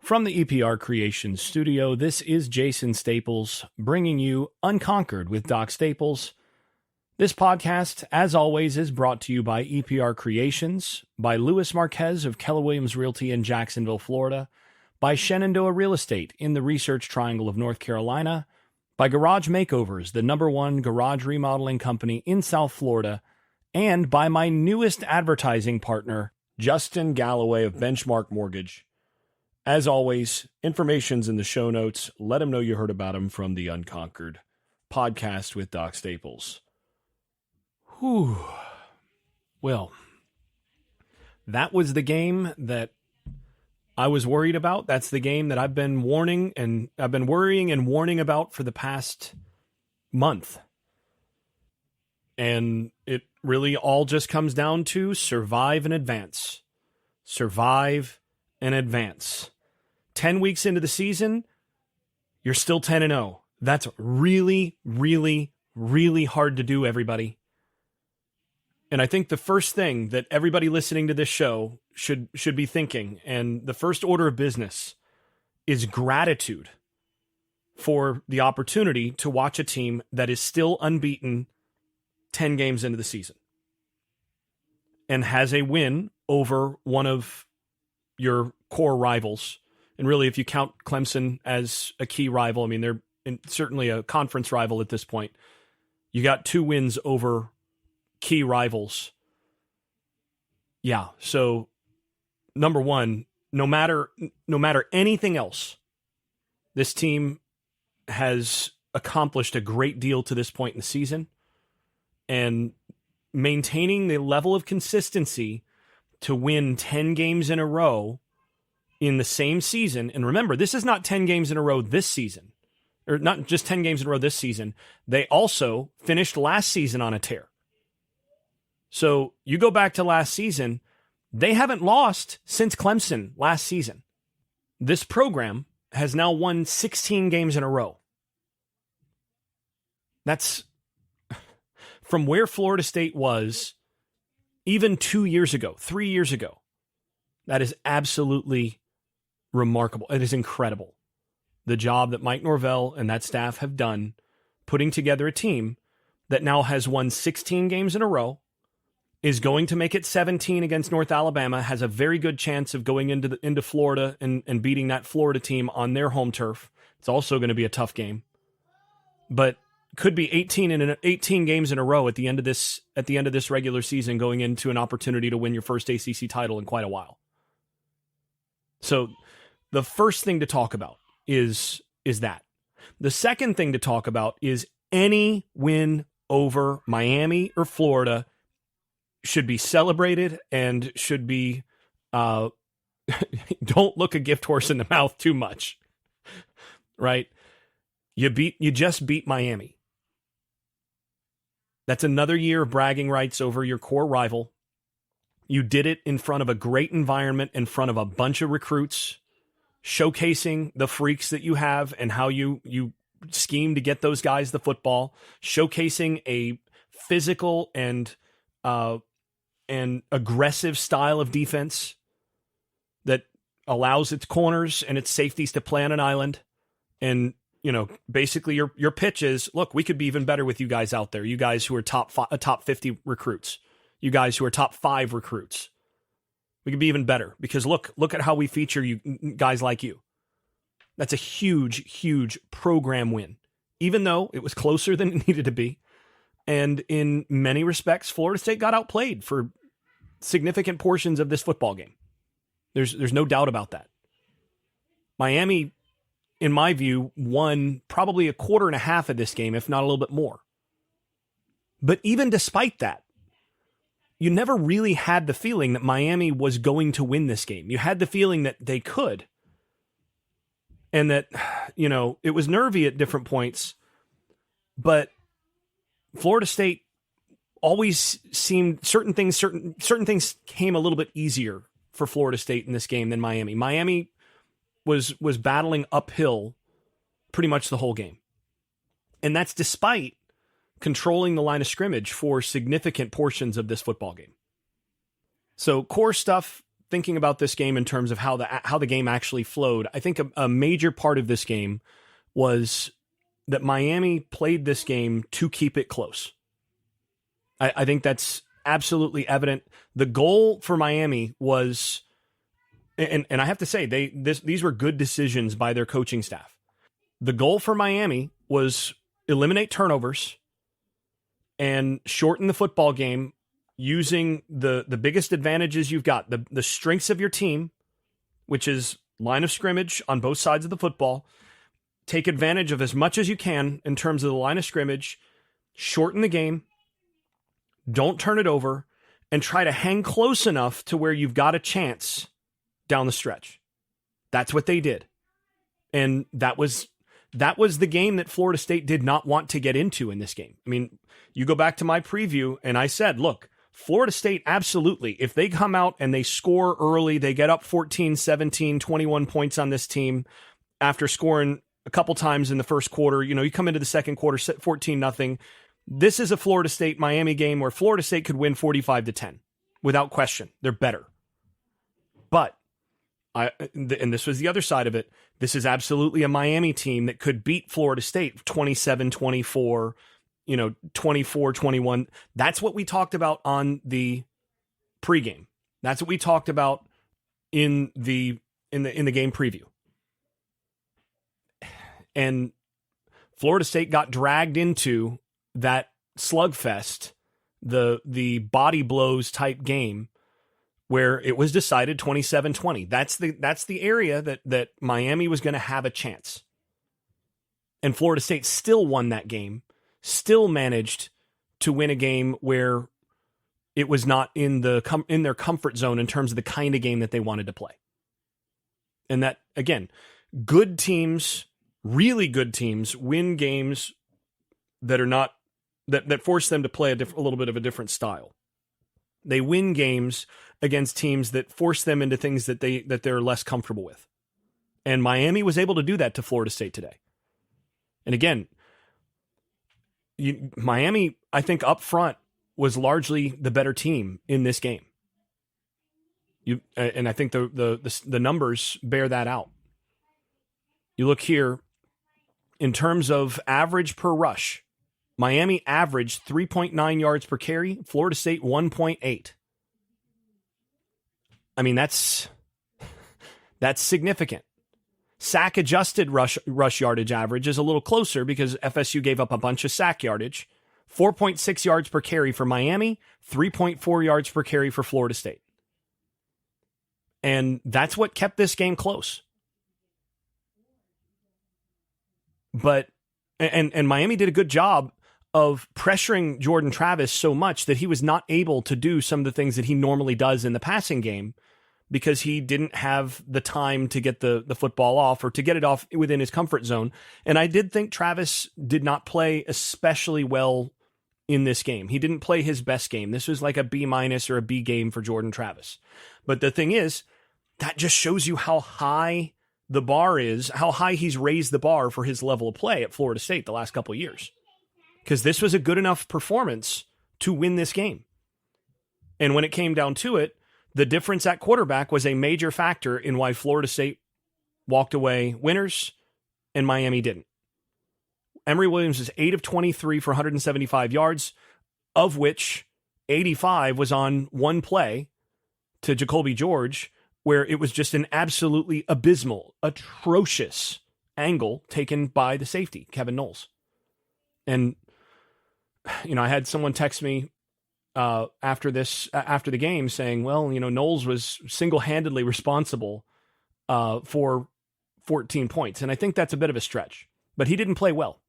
From the EPR Creations studio, this is Jason Staples bringing you Unconquered with Doc Staples. This podcast, as always, is brought to you by EPR Creations, by Louis Marquez of Keller Williams Realty in Jacksonville, Florida, by Shenandoah Real Estate in the Research Triangle of North Carolina, by Garage Makeovers, the #1 garage remodeling company in South Florida, and by my newest advertising partner, Justin Galloway of Benchmark Mortgage. As always, information's in the show notes. Let them know you heard about him from the Unconquered podcast with Doc Staples. Whew. Well, that was the game that I was worried about. That's the game that I've been worrying and warning about for the past month. And it really all just comes down to survive and advance. Survive and advance. 10 weeks into the season, you're still 10-0. That's really, really, really hard to do, everybody. And I think the first thing that everybody listening to this show should be thinking, and the first order of business, is gratitude for the opportunity to watch a team that is still unbeaten 10 games into the season and has a win over one of your core rivals. And really, if you count Clemson as a key rival, I mean, they're certainly a conference rival at this point. You got 2 wins over key rivals. Yeah, so number one, no matter anything else, this team has accomplished a great deal to this point in the season, and maintaining the level of consistency to win 10 games in a row in the same season. And remember, this is not 10 games in a row this season, or not just 10 games in a row this season. They also finished last season on a tear. So you go back to last season, they haven't lost since Clemson last season. This program has now won 16 games in a row. That's from where Florida State was even 2 years ago, 3 years ago. That is absolutely remarkable. It is incredible. The job that Mike Norvell and that staff have done putting together a team that now has won 16 games in a row, is going to make it 17 against North Alabama, has a very good chance of going into Florida and beating that Florida team on their home turf. It's also going to be a tough game, but could be 18 games in a row at the end of this regular season, going into an opportunity to win your first ACC title in quite a while. So the first thing to talk about is that. The second thing to talk about is any win over Miami or Florida should be celebrated and should be, don't look a gift horse in the mouth too much, right? You just beat Miami. That's another year of bragging rights over your core rival. You did it in front of a great environment, in front of a bunch of recruits, showcasing the freaks that you have and how you scheme to get those guys the football, showcasing a physical and aggressive style of defense that allows its corners and its safeties to play on an island. And, basically your pitch is, look, we could be even better with you guys out there. You guys who are top 50 recruits, you guys who are top 5 recruits. We could be even better because look at how we feature you guys like you. That's a huge, huge program win, even though it was closer than it needed to be. And in many respects, Florida State got outplayed for significant portions of this football game. There's no doubt about that. Miami, in my view, won probably a quarter and a half of this game, if not a little bit more. But even despite that, you never really had the feeling that Miami was going to win this game. You had the feeling that they could. And that, it was nervy at different points. But Florida State always seemed certain things came a little bit easier for Florida State in this game than Miami. Miami was battling uphill pretty much the whole game. And that's despite controlling the line of scrimmage for significant portions of this football game. So core stuff thinking about this game in terms of how the game actually flowed, I think a major part of this game was that Miami played this game to keep it close. I think that's absolutely evident. The goal for Miami was, and I have to say, these were good decisions by their coaching staff. The goal for Miami was eliminate turnovers and shorten the football game using the biggest advantages you've got, the strengths of your team, which is line of scrimmage on both sides of the football. Take advantage of as much as you can in terms of the line of scrimmage, shorten the game, don't turn it over, and try to hang close enough to where you've got a chance down the stretch. That's what they did. And that was the game that Florida State did not want to get into in this game. I mean, you go back to my preview, and I said, look, Florida State, absolutely, if they come out and they score early, they get up 14, 17, 21 points on this team after scoring a couple times in the first quarter. You come into the second quarter, 14-0. This is a Florida State-Miami game where Florida State could win 45-10 without question. They're better. But, and this was the other side of it, this is absolutely a Miami team that could beat Florida State 27-24, 24-21. That's what we talked about on the pregame. That's what we talked about in the game preview. And Florida State got dragged into that slugfest, the body blows type game where it was decided 27-20. That's the area that Miami was going to have a chance. And Florida State still won that game, still managed to win a game where it was not in their comfort zone in terms of the kind of game that they wanted to play. And that, again, good teams, really good teams, win games that are not that force them to play a little bit of a different style. They win games against teams that force them into things that they're less comfortable with. And Miami was able to do that to Florida State today. And again, Miami, I think up front, was largely the better team in this game. And I think the numbers bear that out. You look here, in terms of average per rush, Miami averaged 3.9 yards per carry, Florida State 1.8. I mean, that's significant. Sack adjusted rush yardage average is a little closer because FSU gave up a bunch of sack yardage. 4.6 yards per carry for Miami, 3.4 yards per carry for Florida State. And that's what kept this game close. But, and Miami did a good job of pressuring Jordan Travis so much that he was not able to do some of the things that he normally does in the passing game because he didn't have the time to get the football off or to get it off within his comfort zone. And I did think Travis did not play especially well in this game. He didn't play his best game. This was like a B- or a B game for Jordan Travis. But the thing is, that just shows you how high the bar is, how high he's raised the bar for his level of play at Florida State the last couple of years. Because this was a good enough performance to win this game. And when it came down to it, the difference at quarterback was a major factor in why Florida State walked away winners and Miami didn't. Emory Williams is 8 of 23 for 175 yards, of which 85 was on one play to Jacoby George, where it was just an absolutely abysmal, atrocious angle taken by the safety, Kevin Noles. And, I had someone text me after the game saying, well, Noles was single-handedly responsible for 14 points. And I think that's a bit of a stretch, but he didn't play well.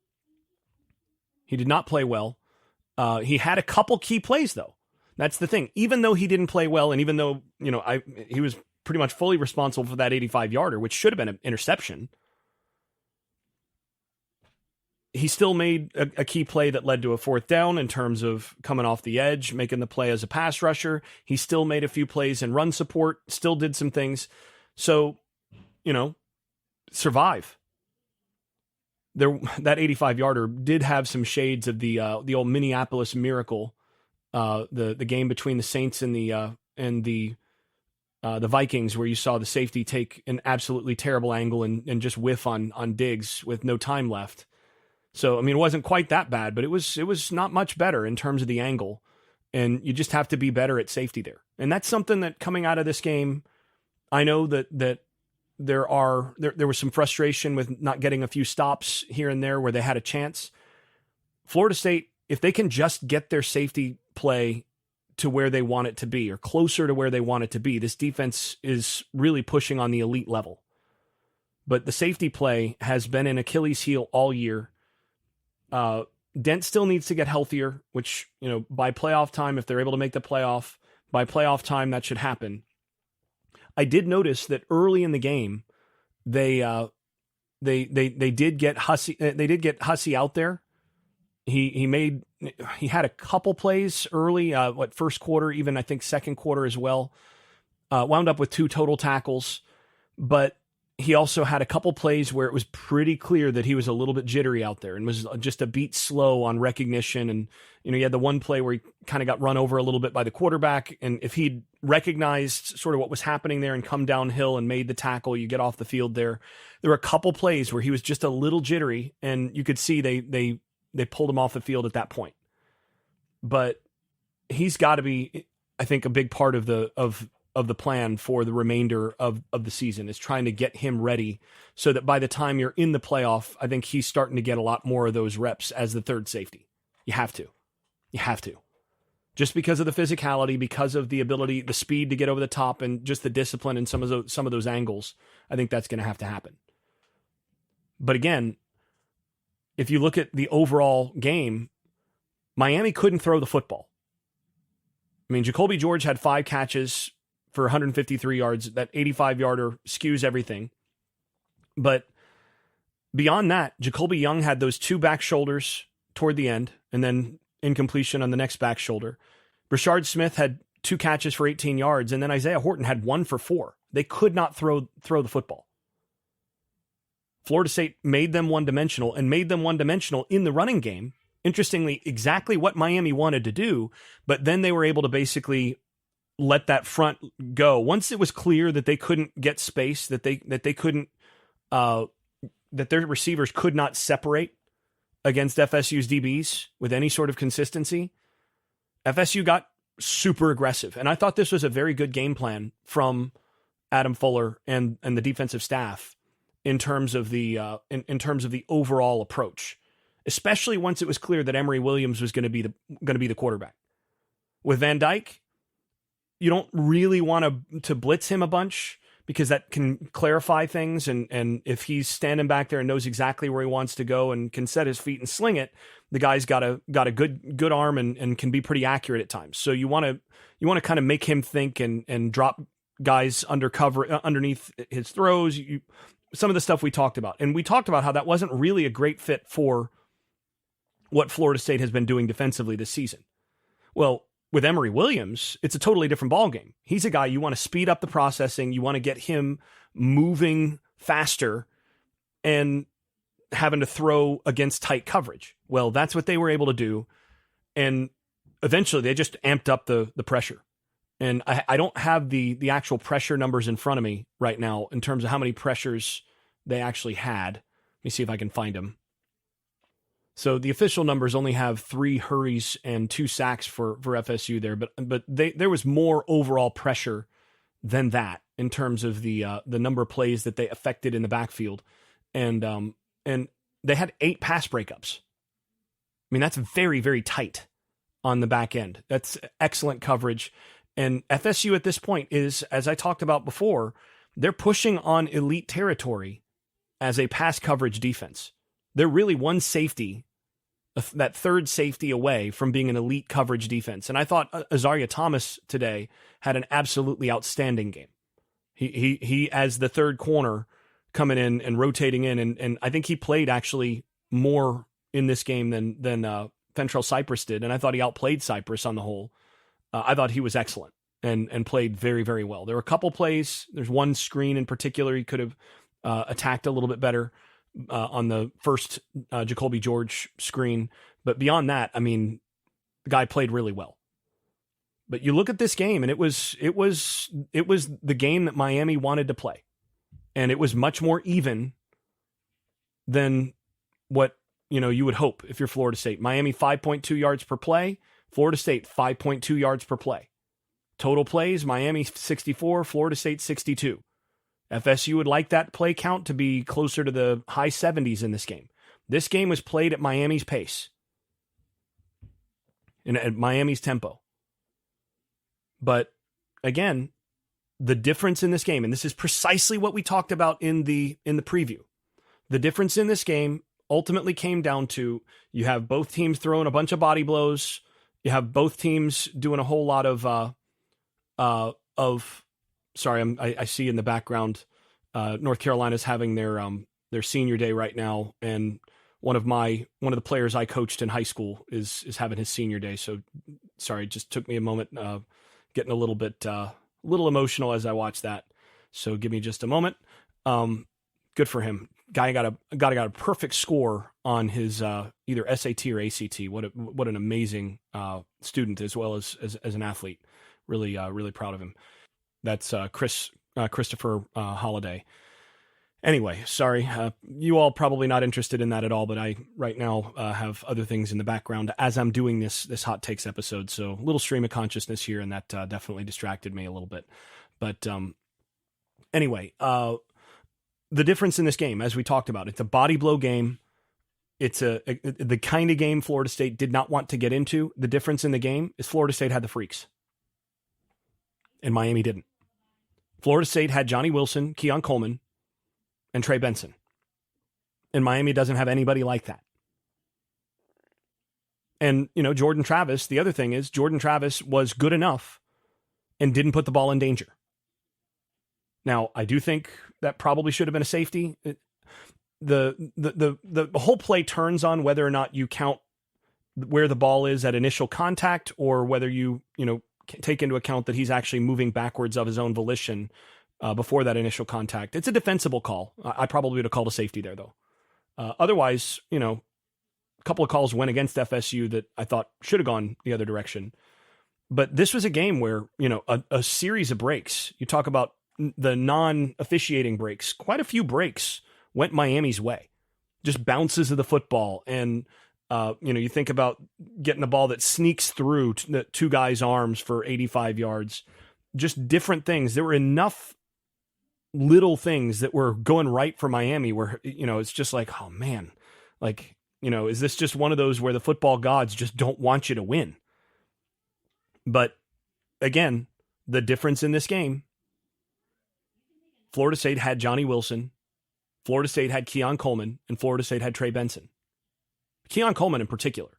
He did not play well. He had a couple key plays, though. That's the thing. Even though he didn't play well, and even though, he was pretty much fully responsible for that 85-yarder, which should have been an interception, he still made a key play that led to a fourth down in terms of coming off the edge, making the play as a pass rusher. He still made a few plays in run support, still did some things. So, survive. That 85-yarder did have some shades of the old Minneapolis Miracle, the game between the Saints and the the Vikings, where you saw the safety take an absolutely terrible angle and just whiff on Diggs with no time left. So, I mean, it wasn't quite that bad, but it was not much better in terms of the angle. And you just have to be better at safety there. And that's something that coming out of this game, I know that there was some frustration with not getting a few stops here and there where they had a chance. Florida State, if they can just get their safety play to where they want it to be or closer to where they want it to be, this defense is really pushing on the elite level. But the safety play has been an Achilles heel all year. Dent still needs to get healthier, which, by playoff time, if they're able to make the playoff, by playoff time, that should happen. I did notice that early in the game, they did get Hussey. They did get Hussey out there. He had a couple plays early, first quarter, even I think second quarter as well. Wound up with 2 total tackles, but he also had a couple plays where it was pretty clear that he was a little bit jittery out there and was just a beat slow on recognition. And, he had the one play where he kind of got run over a little bit by the quarterback. And if he'd recognized sort of what was happening there and come downhill and made the tackle, you get off the field there. There were a couple plays where he was just a little jittery, and you could see they pulled him off the field at that point. But he's got to be, I think, a big part of the plan for the remainder of the season is trying to get him ready so that by the time you're in the playoff, I think he's starting to get a lot more of those reps as the third safety. You have to. Just because of the physicality, because of the ability, the speed to get over the top, and just the discipline in some of those angles, I think that's going to have to happen. But again, if you look at the overall game, Miami couldn't throw the football. I mean, Jacoby George had 5 catches for 153 yards. That 85-yarder skews everything. But beyond that, Jacoby Young had those 2 back shoulders toward the end, and then incompletion on the next back shoulder. Brashard Smith had 2 catches for 18 yards, and then Isaiah Horton had 1 for 4. They could not throw the football. Florida State made them one-dimensional, and made them one-dimensional in the running game. Interestingly, exactly what Miami wanted to do, but then they were able to basically let that front go. Once it was clear that they couldn't get space, that they couldn't, that their receivers could not separate against FSU's DBs with any sort of consistency, FSU got super aggressive. And I thought this was a very good game plan from Adam Fuller and the defensive staff in terms of the overall approach, especially once it was clear that Emory Williams was going to be the quarterback. With Van Dyke, you don't really want to blitz him a bunch because that can clarify things. And if he's standing back there and knows exactly where he wants to go and can set his feet and sling it, the guy's got a good arm and can be pretty accurate at times. So you want to kind of make him think and drop guys underneath his throws. Some of the stuff we talked about. And we talked about how that wasn't really a great fit for what Florida State has been doing defensively this season. Well, with Emory Williams, it's a totally different ballgame. He's a guy you want to speed up the processing. You want to get him moving faster and having to throw against tight coverage. Well, that's what they were able to do. And eventually they just amped up the pressure. And I don't have the actual pressure numbers in front of me right now in terms of how many pressures they actually had. Let me see if I can find them. So the official numbers only have 3 hurries and 2 sacks for FSU there, but there was more overall pressure than that in terms of the number of plays that they affected in the backfield, and they had 8 pass breakups. I mean, that's very, very tight on the back end. That's excellent coverage, and FSU at this point is, as I talked about before, they're pushing on elite territory as a pass coverage defense. They're really one safety, that third safety away from being an elite coverage defense. And I thought Azaria Thomas today had an absolutely outstanding game. He as the third corner coming in and rotating in. And I think he played actually more in this game than Fentrell Cypress did. And I thought he outplayed Cypress on the whole. I thought he was excellent and played very, very well. There were a couple plays. There's one screen in particular he could have attacked a little bit better on the first Jacoby George screen. But beyond that, I mean, the guy played really well. But you look at this game, and it was the game that Miami wanted to play, and it was much more even than what you would hope if you're Florida State. Miami 5.2 yards per play, Florida State 5.2 yards per play. Total plays, Miami 64, Florida State 62. FSU would like that play count to be closer to the high 70s in this game. This game was played at Miami's pace, and at Miami's tempo. But again, the difference in this game, and this is precisely what we talked about in the preview. The difference in this game ultimately came down to you have both teams throwing a bunch of body blows. You have both teams doing a whole lot of I see in the background, North Carolina's having their senior day right now, and one of the players I coached in high school is having his senior day. So sorry, it just took me a moment, getting a little emotional as I watched that. So give me just a moment. Good for him. Guy got a perfect score on his either SAT or ACT. What an amazing student as well as an athlete. Really proud of him. That's Christopher Holiday. Anyway, sorry. You all probably not interested in that at all, but I right now have other things in the background as I'm doing this hot takes episode. So a little stream of consciousness here, and that definitely distracted me a little bit. But anyway, the difference in this game, as we talked about, it's a body blow game. It's the kind of game Florida State did not want to get into. The difference in the game is Florida State had the freaks, and Miami didn't. Florida State had Johnny Wilson, Keon Coleman, and Trey Benson. And Miami doesn't have anybody like that. And, Jordan Travis, the other thing is Jordan Travis was good enough and didn't put the ball in danger. Now, I do think that probably should have been a safety. The whole play turns on whether or not you count where the ball is at initial contact, or whether you take into account that he's actually moving backwards of his own volition before that initial contact. It's a defensible call. I probably would have called a safety there, though. Otherwise, a couple of calls went against FSU that I thought should have gone the other direction. But this was a game where, a series of breaks. You talk about the non-officiating breaks. Quite a few breaks went Miami's way. Just bounces of the football. And, you think about getting a ball that sneaks through two guys' arms for 85 yards. Just different things. There were enough little things that were going right for Miami where, it's just like, oh man, is this just one of those where the football gods just don't want you to win? But again, the difference in this game, Florida State had Johnny Wilson, Florida State had Keon Coleman, and Florida State had Trey Benson. Keon Coleman in particular.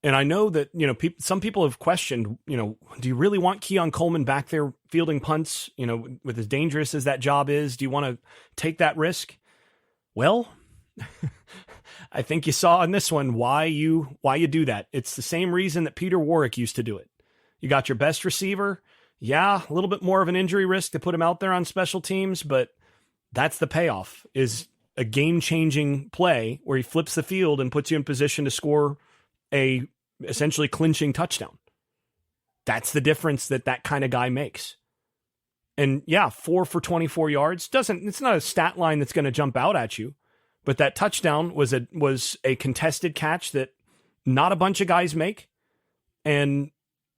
And I know that, some people have questioned, do you really want Keon Coleman back there fielding punts, with as dangerous as that job is? Do you want to take that risk? Well, I think you saw in this one why you do that. It's the same reason that Peter Warrick used to do it. You got your best receiver. Yeah, a little bit more of an injury risk to put him out there on special teams, but that's the payoff, is a game-changing play where he flips the field and puts you in position to score a essentially clinching touchdown. That's the difference that kind of guy makes. And yeah, 4 for 24 yards it's not a stat line that's going to jump out at you, but that touchdown was a contested catch that not a bunch of guys make, and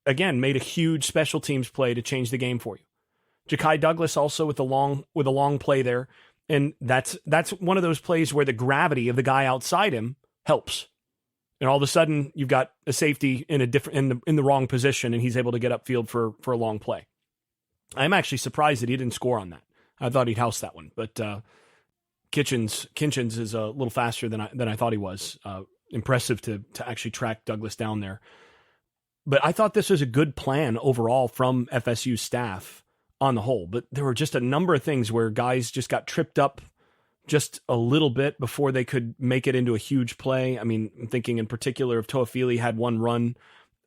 again made a huge special teams play to change the game for you. Ja'Kai Douglas also with a long play there, and that's one of those plays where the gravity of the guy outside him helps. And all of a sudden, you've got a safety in the wrong position, and he's able to get upfield for a long play. I'm actually surprised that he didn't score on that. I thought he'd house that one, but Kitchens is a little faster than I thought he was. Impressive to actually track Douglas down there. But I thought this was a good plan overall from FSU staff on the whole. But there were just a number of things where guys just got tripped up just a little bit before they could make it into a huge play. I mean, I'm thinking in particular of Toafili had one run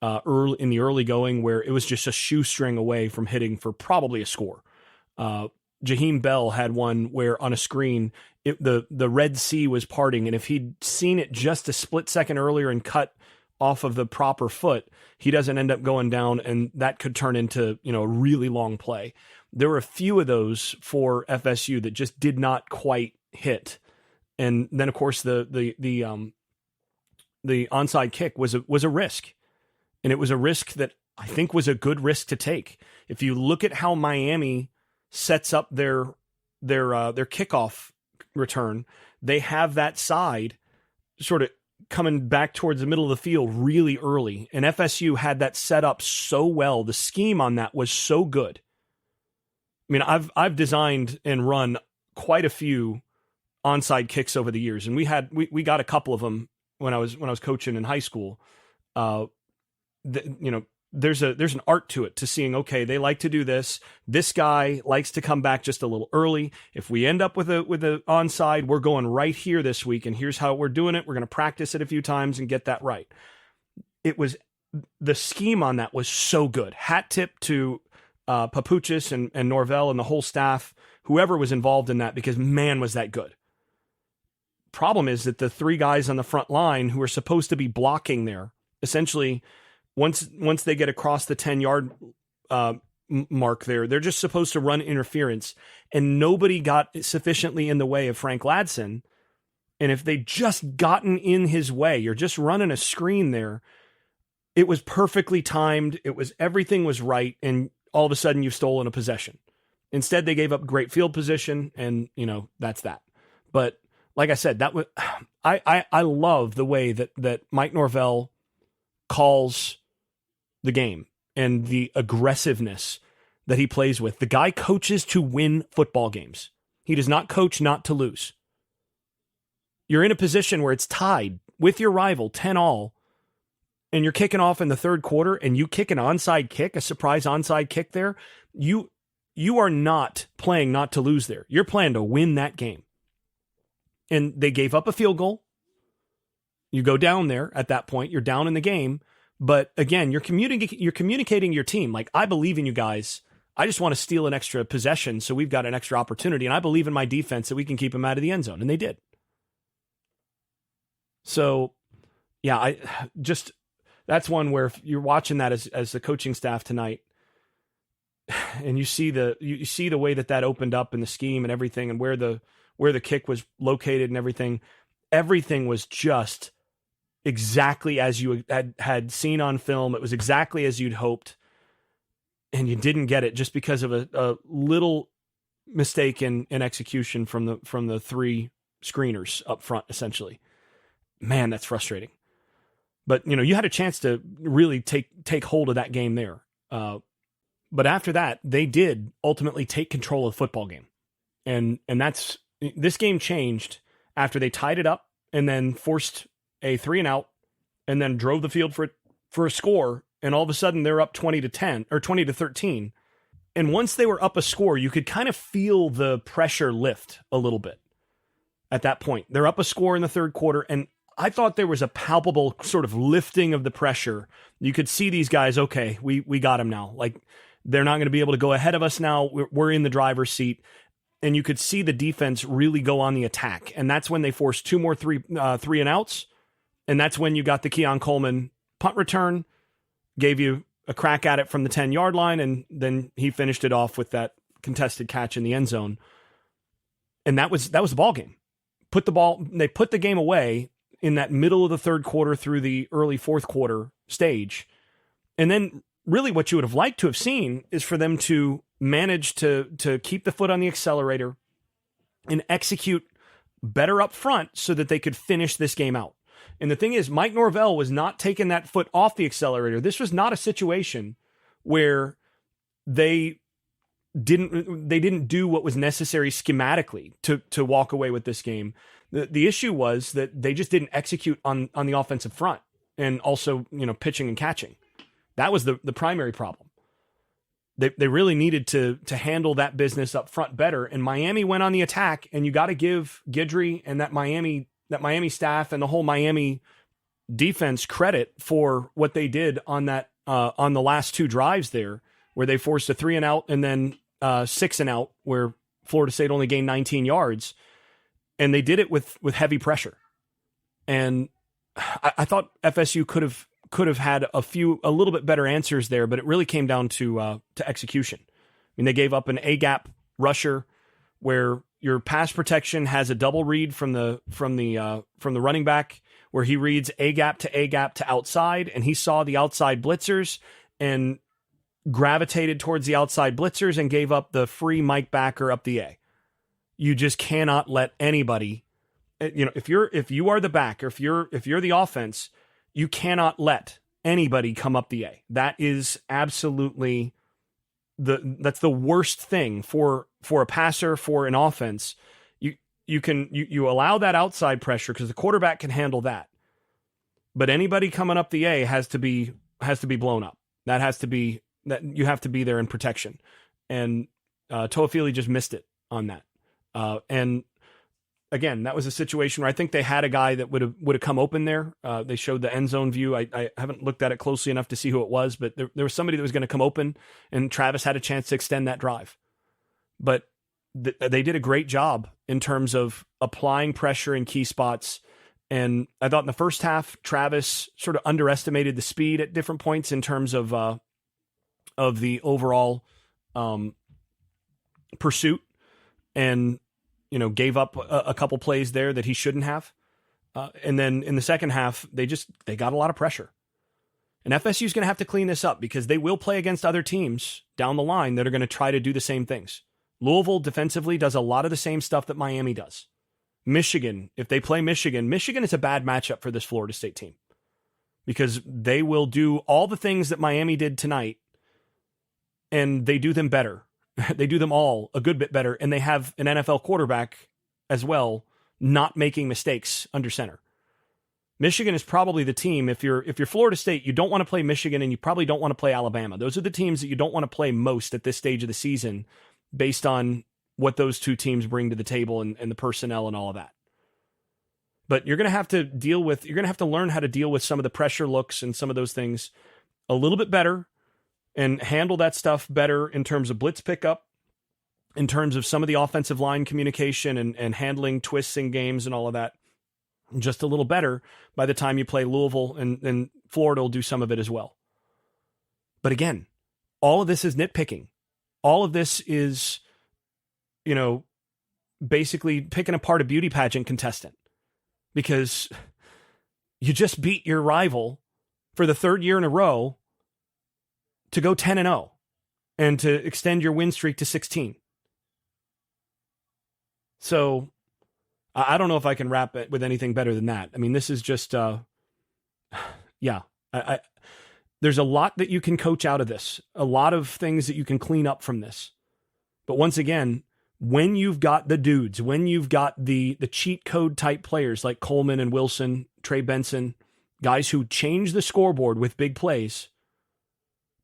early in the early going where it was just a shoestring away from hitting for probably a score. Jaheim Bell had one where on a screen, the Red Sea was parting, and if he'd seen it just a split second earlier and cut off of the proper foot, he doesn't end up going down, and that could turn into, a really long play. There were a few of those for FSU that just did not quite hit. And then, of course, the onside kick was a risk, and it was a risk that I think was a good risk to take. If you look at how Miami sets up their kickoff return, they have that side sort of coming back towards the middle of the field really early, and FSU had that set up so well. The scheme on that was so good. I mean, I've designed and run quite a few onside kicks over the years, and we got a couple of them when I was coaching in high school. There's an art to it, to seeing, okay, they like to do this. This guy likes to come back just a little early. If we end up with a onside, we're going right here this week, and here's how we're doing it. We're going to practice it a few times and get that right. The scheme on that was so good. Hat tip to Papuchis and Norvell and the whole staff, whoever was involved in that, because man, was that good. Problem is that the three guys on the front line who are supposed to be blocking there, essentially, once they get across the 10-yard mark there, they're just supposed to run interference, and nobody got sufficiently in the way of Frank Ladson. And if they just gotten in his way, you're just running a screen there. It was perfectly timed. Everything was right. And all of a sudden you've stolen a possession. Instead, they gave up great field position, and that's that. But like I said, that was, I love the way that Mike Norvell calls the game and the aggressiveness that he plays with. The guy coaches to win football games. He does not coach not to lose. You're in a position where it's tied with your rival 10-all, and you're kicking off in the third quarter, and you kick an onside kick, a surprise onside kick there. You are not playing not to lose there. You're playing to win that game. And they gave up a field goal. You go down there at that point. You're down in the game. But again, you're communicating your team. Like, I believe in you guys. I just want to steal an extra possession so we've got an extra opportunity. And I believe in my defense that we can keep them out of the end zone. And they did. So, yeah, that's one where if you're watching that as the coaching staff tonight, and you see the way that opened up in the scheme and everything, and where the kick was located and everything was just exactly as you had seen on film. It was exactly as you'd hoped, and you didn't get it just because of a little mistake in execution from the three screeners up front, essentially. Man, that's frustrating. But you had a chance to really take hold of that game there. But after that, they did ultimately take control of the football game, and this game changed after they tied it up and then forced a 3-and-out, and then drove the field for a score. And all of a sudden they're up 20-10 or 20-13. And once they were up a score, you could kind of feel the pressure lift a little bit at that point. They're up a score in the third quarter, and I thought there was a palpable sort of lifting of the pressure. You could see these guys, okay, we got them now. Like, they're not going to be able to go ahead of us now. We're in the driver's seat. And you could see the defense really go on the attack. And that's when they forced two more three and outs. And that's when you got the Keon Coleman punt return, gave you a crack at it from the 10-yard line, and then he finished it off with that contested catch in the end zone. And that was the ball game. They put the game away in that middle of the third quarter through the early fourth quarter stage. And then really what you would have liked to have seen is for them to manage to keep the foot on the accelerator and execute better up front so that they could finish this game out. And the thing is, Mike Norvell was not taking that foot off the accelerator. This was not a situation where they didn't do what was necessary schematically to walk away with this game. The issue was that they just didn't execute on the offensive front, and also, pitching and catching. That was the primary problem. They really needed to handle that business up front better, and Miami went on the attack, and you got to give Guidry and that Miami staff and the whole Miami defense credit for what they did on the last two drives there, where they forced a 3-and-out and then 6-and-out, where Florida State only gained 19 yards, and they did it with heavy pressure. And I thought FSU could have could have had a little bit better answers there, but it really came down to execution. I mean, they gave up an A-gap rusher where your pass protection has a double read from the running back, where he reads A-gap to outside, and he saw the outside blitzers and gravitated towards the outside blitzers and gave up the free Mike backer up the A. You just cannot let anybody, if you are the back, or if you're the offense, you cannot let anybody come up the A. That is absolutely that's the worst thing for a passer, for an offense. You allow that outside pressure because the quarterback can handle that. But anybody coming up the A has to be blown up. That you have to be there in protection. And Toafili just missed it on that. And again, that was a situation where I think they had a guy that would have come open there. They showed the end zone view. I haven't looked at it closely enough to see who it was, but there was somebody that was going to come open, and Travis had a chance to extend that drive. But they did a great job in terms of applying pressure in key spots. And I thought in the first half, Travis sort of underestimated the speed at different points in terms of the overall pursuit, and gave up a couple plays there that he shouldn't have. And then in the second half, they got a lot of pressure. And FSU is going to have to clean this up because they will play against other teams down the line that are going to try to do the same things. Louisville defensively does a lot of the same stuff that Miami does. Michigan, if they play Michigan is a bad matchup for this Florida State team because they will do all the things that Miami did tonight, and they do them better. They do them all a good bit better, and they have an NFL quarterback as well, not making mistakes under center. Michigan is probably the team. If you're Florida State, you don't want to play Michigan, and you probably don't want to play Alabama. Those are the teams that you don't want to play most at this stage of the season, based on what those two teams bring to the table and the personnel and all of that. But you're going to have to learn how to deal with some of the pressure looks and some of those things a little bit better, and handle that stuff better in terms of blitz pickup, in terms of some of the offensive line communication and handling twists in games and all of that, just a little better by the time you play Louisville, and Florida will do some of it as well. But again, all of this is nitpicking. All of this is, basically picking apart a beauty pageant contestant, because you just beat your rival for the third year in a row to go 10-0 and to extend your win streak to 16. So I don't know if I can wrap it with anything better than that. I mean, this is just, there's a lot that you can coach out of this, a lot of things that you can clean up from this. But once again, when you've got the dudes, when you've got the cheat code type players like Coleman and Wilson, Trey Benson, guys who change the scoreboard with big plays,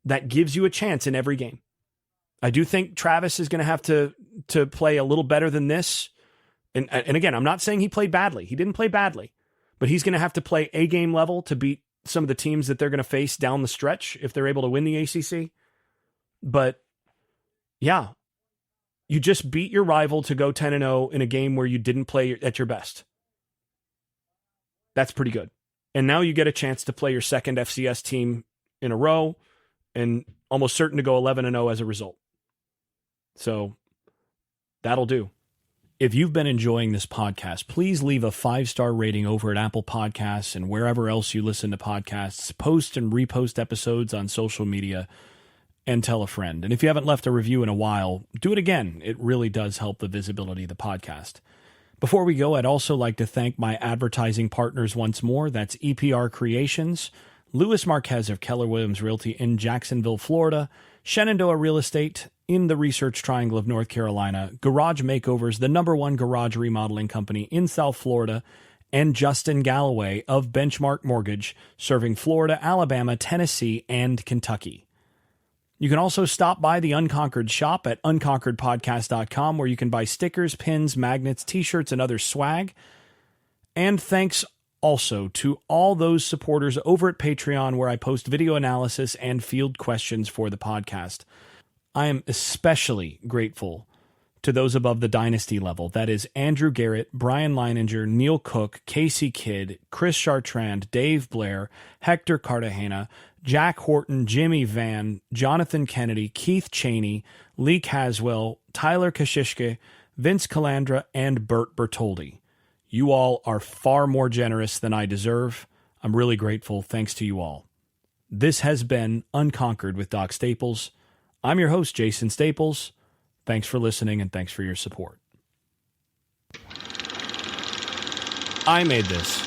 that gives you a chance in every game. I do think Travis is going to have to play a little better than this. And again, I'm not saying he played badly. He didn't play badly, but he's going to have to play a game level to beat some of the teams that they're going to face down the stretch if they're able to win the ACC. But yeah, you just beat your rival to go 10-0 in a game where you didn't play at your best. That's pretty good. And now you get a chance to play your second FCS team in a row, and almost certain to go 11-0 as a result. So that'll do. If you've been enjoying this podcast, please leave a 5-star rating over at Apple Podcasts and wherever else you listen to podcasts. Post and repost episodes on social media, and tell a friend. And if you haven't left a review in a while, do it again. It really does help the visibility of the podcast. Before we go, I'd also like to thank my advertising partners once more. That's EPR Creations, Louis Marquez of Keller Williams Realty in Jacksonville, Florida, Shenandoah Real Estate in the Research Triangle of North Carolina, Garage Makeovers, the #1 garage remodeling company in South Florida, and Justin Galloway of Benchmark Mortgage, serving Florida, Alabama, Tennessee, and Kentucky. You can also stop by the Unconquered Shop at unconqueredpodcast.com, where you can buy stickers, pins, magnets, t-shirts, and other swag. And thanks also to all those supporters over at Patreon, where I post video analysis and field questions for the podcast. I am especially grateful to those above the dynasty level. That is Andrew Garrett, Brian Leininger, Neil Cook, Casey Kidd, Chris Chartrand, Dave Blair, Hector Cartagena, Jack Horton, Jimmy Van, Jonathan Kennedy, Keith Cheney, Lee Caswell, Tyler Kashishke, Vince Calandra, and Bert Bertoldi. You all are far more generous than I deserve. I'm really grateful. Thanks to you all. This has been Unconquered with Doc Staples. I'm your host, Jason Staples. Thanks for listening and thanks for your support. I made this.